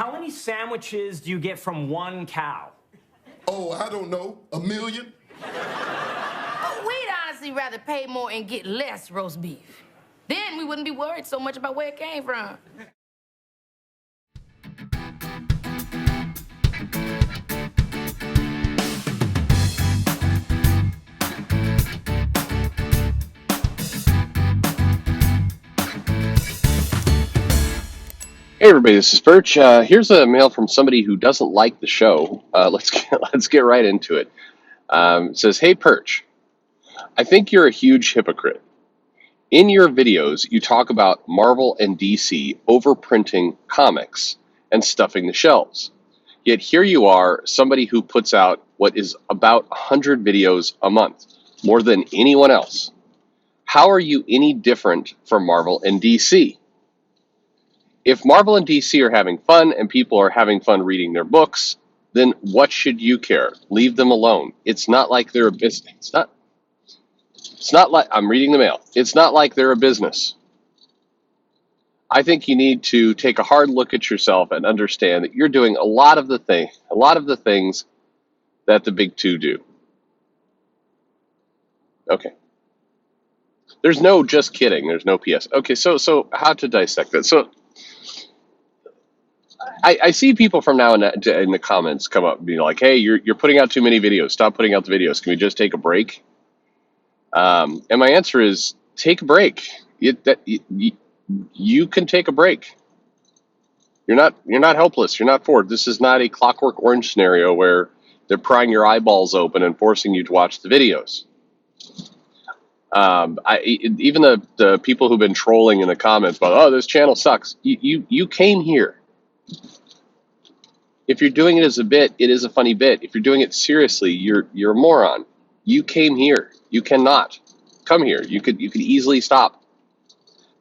How many sandwiches do you get from one cow? Oh, I don't know. 1 million? We'd honestly rather pay more and get less roast beef. Then we wouldn't be worried so much about where it came from. Hey everybody, this is Perch. Here's a mail from somebody who doesn't like the show. Let's get right into it. It says, "Hey Perch, I think you're a huge hypocrite. In your videos, you talk about Marvel and DC overprinting comics and stuffing the shelves. Yet here you are, somebody who puts out what is about 100 videos a month, more than anyone else. How are you any different from Marvel and DC? If Marvel and DC are having fun and people are having fun reading their books, then what should you care? Leave them alone. It's not like they're a business. It's not like I'm reading the mail. It's not like they're a business. I think you need to take a hard look at yourself and understand that you're doing a lot of the things that the big two do." Okay. There's no just kidding. There's no PS. Okay, so how to dissect that? So I see people from now and in the comments come up and be like, "Hey, you're putting out too many videos. Stop putting out the videos. Can we just take a break?" And my answer is, take a break. You can take a break. You're not helpless. You're not Ford. This is not a Clockwork Orange scenario where they're prying your eyeballs open and forcing you to watch the videos. Even the people who've been trolling in the comments about, "Oh, this channel sucks." You came here. If you're doing it as a bit, it is a funny bit. If you're doing it seriously, you're a moron. You came here. You cannot come here. You could easily stop.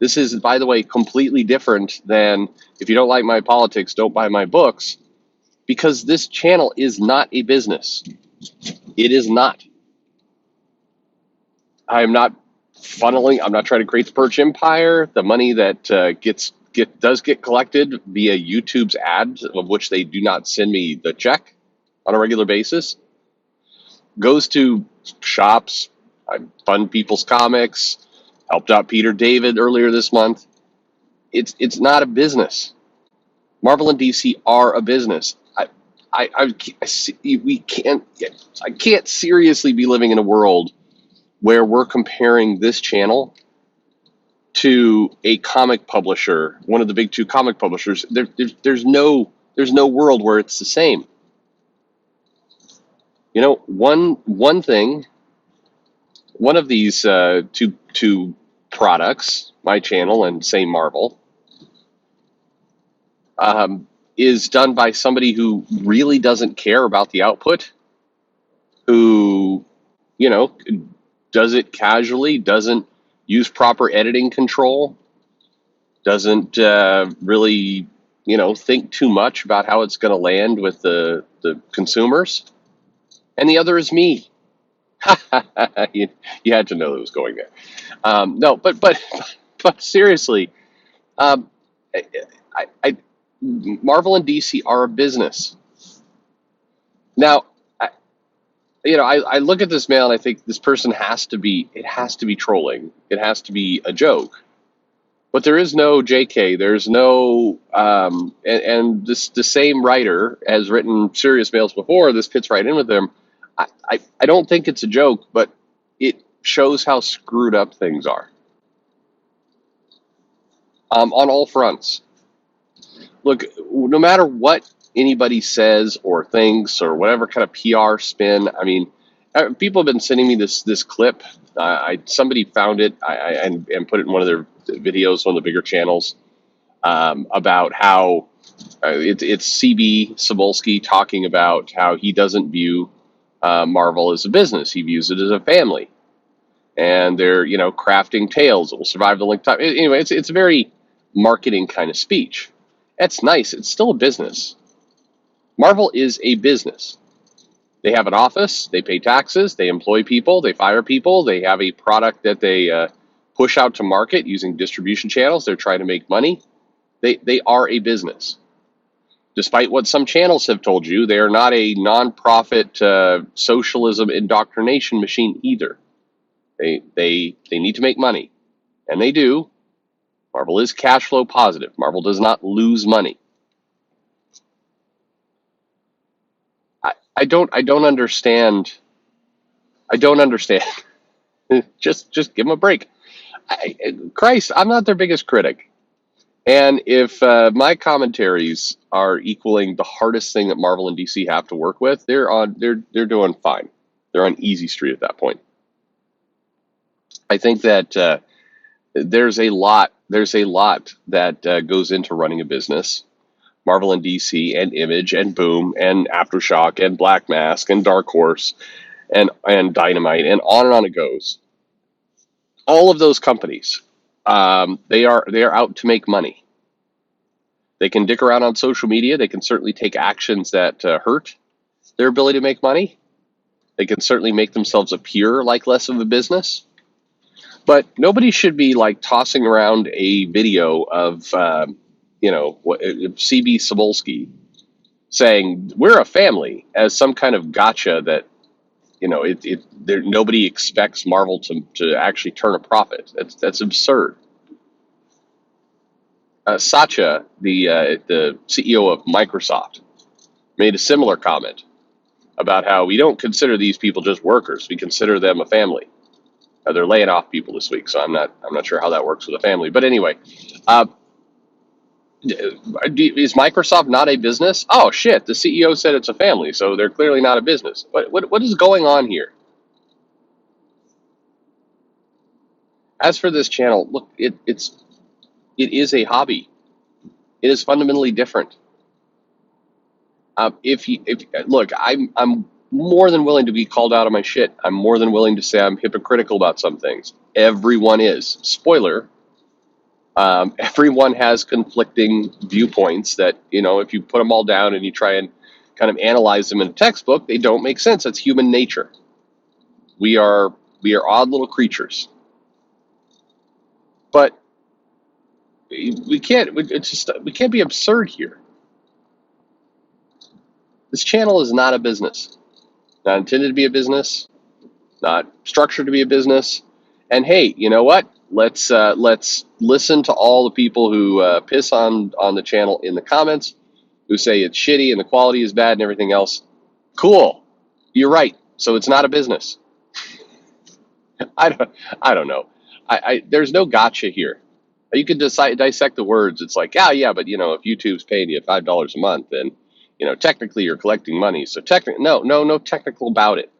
This is, by the way, completely different than if you don't like my politics, don't buy my books, because this channel is not a business. It is not. I'm not funneling. I'm not trying to create the Perch empire. The money that does get collected via YouTube's ads, of which they do not send me the check on a regular basis, goes to shops. I fund people's comics. Helped out Peter David earlier this month. It's not a business. Marvel and DC are a business. I can't seriously be living in a world where we're comparing this channel to a comic publisher, one of the big two comic publishers. There's no world where it's the same. You know, one thing, one of these two products, my channel and say Marvel, is done by somebody who really doesn't care about the output, who, does it casually, doesn't use proper editing control, doesn't really, think too much about how it's going to land with the consumers. And the other is me. you had to know it was going there. No, but seriously, Marvel and DC are a business. Now, I look at this mail and I think this person has to be trolling. It has to be a joke. But there is no JK. There's no, and the same writer has written serious mails before. This fits right in with them. I don't think it's a joke, but it shows how screwed up things are on all fronts. Look, no matter what anybody says or thinks or whatever kind of PR spin, I mean, people have been sending me this clip. Somebody found it and put it in one of their videos, one of the bigger channels, about how it's CB Cebulski talking about how he doesn't view Marvel as a business. He views it as a family, and they're crafting tales that will survive the length of time. Anyway, it's a very marketing kind of speech. That's nice. It's still a business. Marvel is a business. They have an office. They pay taxes. They employ people. They fire people. They have a product that they push out to market using distribution channels. They're trying to make money. They are a business. Despite what some channels have told you, they are not a nonprofit socialism indoctrination machine either. They need to make money, and they do. Marvel is cash flow positive. Marvel does not lose money. I don't understand. I don't understand. just give them a break. Christ, I'm not their biggest critic. And if my commentaries are equaling the hardest thing that Marvel and DC have to work with, they're doing fine. They're on easy street at that point. I think that there's a lot that goes into running a business. Marvel and DC and Image and Boom and Aftershock and Black Mask and Dark Horse and Dynamite and on it goes. All of those companies, they are out to make money. They can dick around on social media. They can certainly take actions that hurt their ability to make money. They can certainly make themselves appear like less of a business. But nobody should be like tossing around a video of, CB Cebulski saying we're a family as some kind of gotcha that, nobody expects Marvel to actually turn a profit. That's absurd. Satya, the CEO of Microsoft, made a similar comment about how we don't consider these people just workers. We consider them a family. They're laying off people this week, so I'm not sure how that works with a family. But anyway, is Microsoft not a business? Oh shit! The CEO said it's a family, so they're clearly not a business. What is going on here? As for this channel, look, it is a hobby. It is fundamentally different. If look, I'm more than willing to be called out on my shit. I'm more than willing to say I'm hypocritical about some things. Everyone is. Spoiler. Everyone has conflicting viewpoints that, if you put them all down and you try and kind of analyze them in a textbook, they don't make sense. That's human nature. We are odd little creatures. But we can't be absurd here. This channel is not a business. Not intended to be a business, not structured to be a business. And hey, you know what? Let's listen to all the people who piss on the channel in the comments, who say it's shitty and the quality is bad and everything else. Cool, you're right. So it's not a business. I don't know. There's no gotcha here. You can dissect the words. It's like, yeah, but if YouTube's paying you $5 a month, then technically you're collecting money. So no technical about it.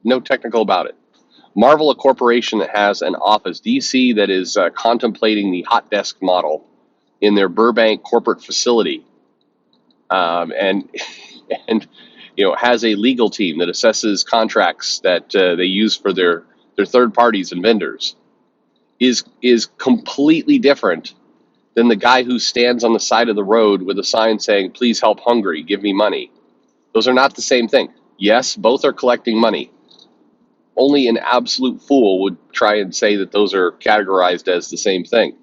No technical about it. Marvel, a corporation that has an office, DC, that is contemplating the hot desk model in their Burbank corporate facility, and has a legal team that assesses contracts that they use for their third parties and vendors, is completely different than the guy who stands on the side of the road with a sign saying, "Please help hungry, give me money." Those are not the same thing. Yes, both are collecting money. Only an absolute fool would try and say that those are categorized as the same thing.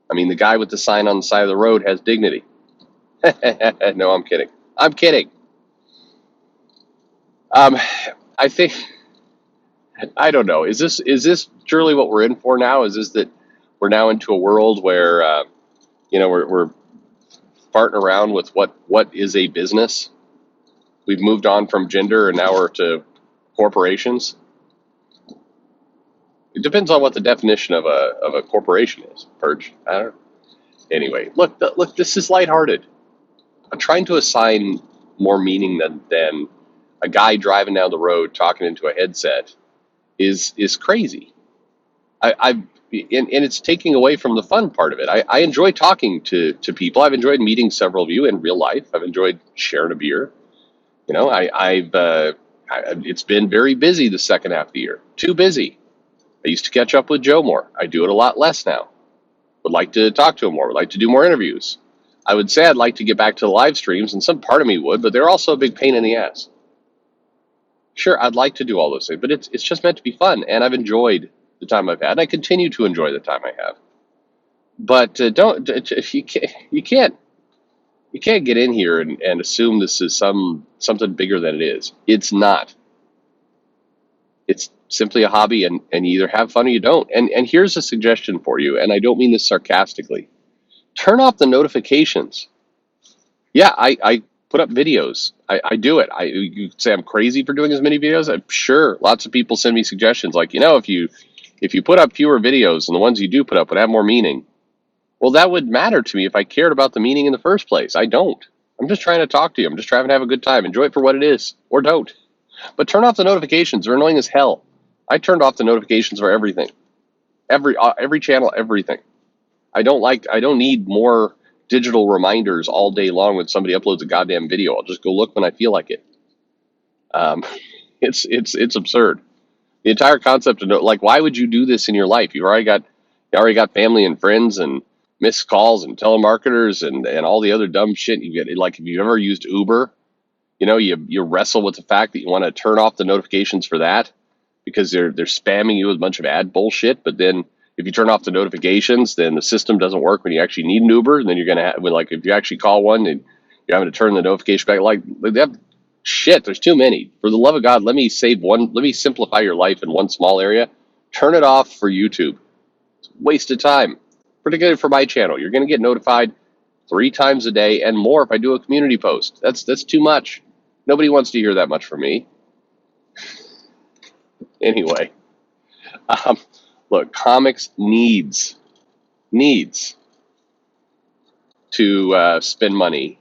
I mean, the guy with the sign on the side of the road has dignity. No, I'm kidding. I'm kidding. I think, I don't know. Is this truly what we're in for now? Is this that we're now into a world where, we're farting around with what is a business? We've moved on from gender and now we're to corporations. It depends on what the definition of a corporation is. Perch. I don't know. Anyway, look. This is lighthearted. I'm trying to assign more meaning than a guy driving down the road talking into a headset is crazy. And it's taking away from the fun part of it. I enjoy talking to people. I've enjoyed meeting several of you in real life. I've enjoyed sharing a beer. It's been very busy the second half of the year. Too busy. I used to catch up with Joe more. I do it a lot less now. Would like to talk to him more. Would like to do more interviews. I would say I'd like to get back to the live streams, and some part of me would, but they're also a big pain in the ass. Sure, I'd like to do all those things, but it's just meant to be fun, and I've enjoyed the time I've had, and I continue to enjoy the time I have. But you can't You can't get in here and assume this is something bigger than it is. It's not. It's simply a hobby, and you either have fun or you don't. And here's a suggestion for you, and I don't mean this sarcastically. Turn off the notifications. Yeah, I put up videos. I do it. You say I'm crazy for doing as many videos. I'm sure lots of people send me suggestions like, if you put up fewer videos and the ones you do put up would have more meaning. Well, that would matter to me if I cared about the meaning in the first place. I don't. I'm just trying to talk to you. I'm just trying to have a good time. Enjoy it for what it is, or don't. But turn off the notifications. They're annoying as hell. I turned off the notifications for everything, every channel, everything. I don't need more digital reminders all day long when somebody uploads a goddamn video. I'll just go look when I feel like it. Um, it's absurd. The entire concept of like, why would you do this in your life? You already got family and friends and missed calls and telemarketers and all the other dumb shit you get. Like if you've ever used Uber, you wrestle with the fact that you want to turn off the notifications for that because they're spamming you with a bunch of ad bullshit. But then if you turn off the notifications, then the system doesn't work when you actually need an Uber. And then you're gonna have, like, if you actually call one and you're having to turn the notification back, like that shit. There's too many. For the love of God, let me simplify your life in one small area. Turn it off for YouTube. It's a waste of time, particularly for my channel. You're gonna get notified 3 times a day and more if I do a community post. That's too much. Nobody wants to hear that much from me. Anyway, look, comics needs to spend money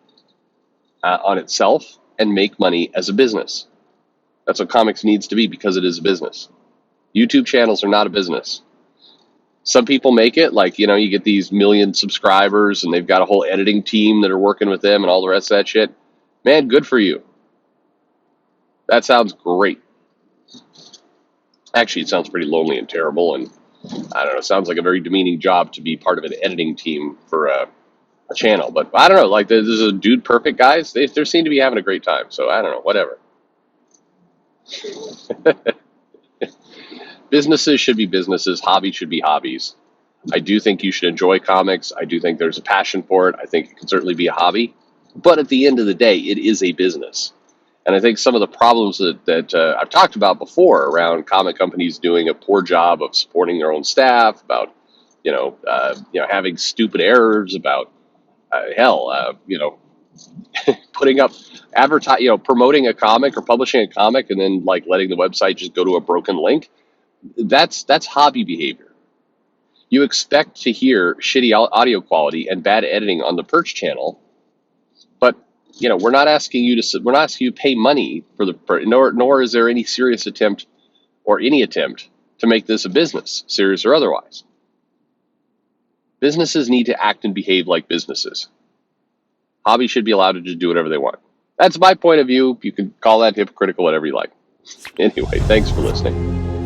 on itself and make money as a business. That's what comics needs to be, because it is a business. YouTube channels are not a business. Some people make it, like, you get these million subscribers and they've got a whole editing team that are working with them and all the rest of that shit. Man, good for you. That sounds great. Actually, it sounds pretty lonely and terrible, and I don't know, it sounds like a very demeaning job to be part of an editing team for a channel. But I don't know, like, there's a Dude Perfect guys. They seem to be having a great time, so I don't know, whatever. Businesses should be businesses. Hobbies should be hobbies. I do think you should enjoy comics. I do think there's a passion for it. I think it can certainly be a hobby. But at the end of the day, it is a business. And I think some of the problems that I've talked about before around comic companies doing a poor job of supporting their own staff, about having stupid errors, about putting up promoting a comic or publishing a comic and then like letting the website just go to a broken link. That's hobby behavior. You expect to hear shitty audio quality and bad editing on the Perch channel, but we're not asking you to pay money nor is there any serious attempt to make this a business, serious or otherwise. Businesses need to act and behave like businesses. Hobbies should be allowed to just do whatever they want. That's my point of view. You can call that hypocritical, whatever you like. Anyway, thanks for listening.